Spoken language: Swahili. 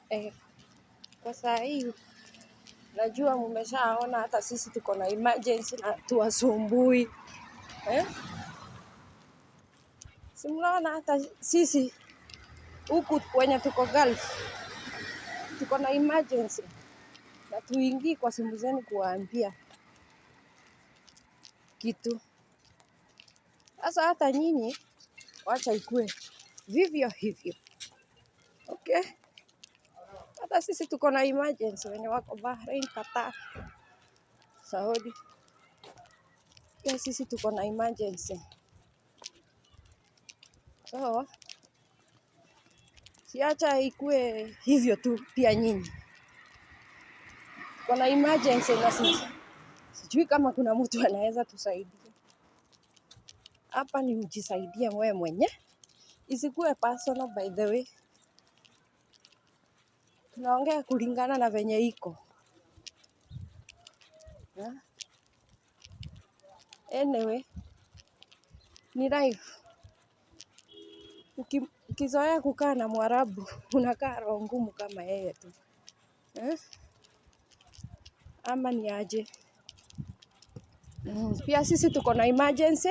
Eh, kwa saa hii najua mmeshaona hata sisi tuko na emergency na tuwasumbui. Si mnaona hata sisi huku wenye tuko Gulf tuko na emergency na tuingii kwa simu zenu kuwaambia kitu. Sasa hata nyinyi wacha ikue vivyo hivyo. Okay? Hata sisi tuko na emergency wenye wako Bahrain, Qatar, Saudi. Pia sisi tuko na emergency. So, siacha ikue hivyo tu pia nyinyi. Tuko na emergency na sisi. Sijui kama kuna mtu anaweza tusaidia. Hapa ni ujisaidie wewe mwenye. Isikuwe personal by the way. Tunaongea kulingana na venye iko. Anyway, ni life. Ukizoea kukaa na Mwarabu, unakaa roho ngumu kama yeye tu. Ama ni aje? Pia sisi tuko na emergency.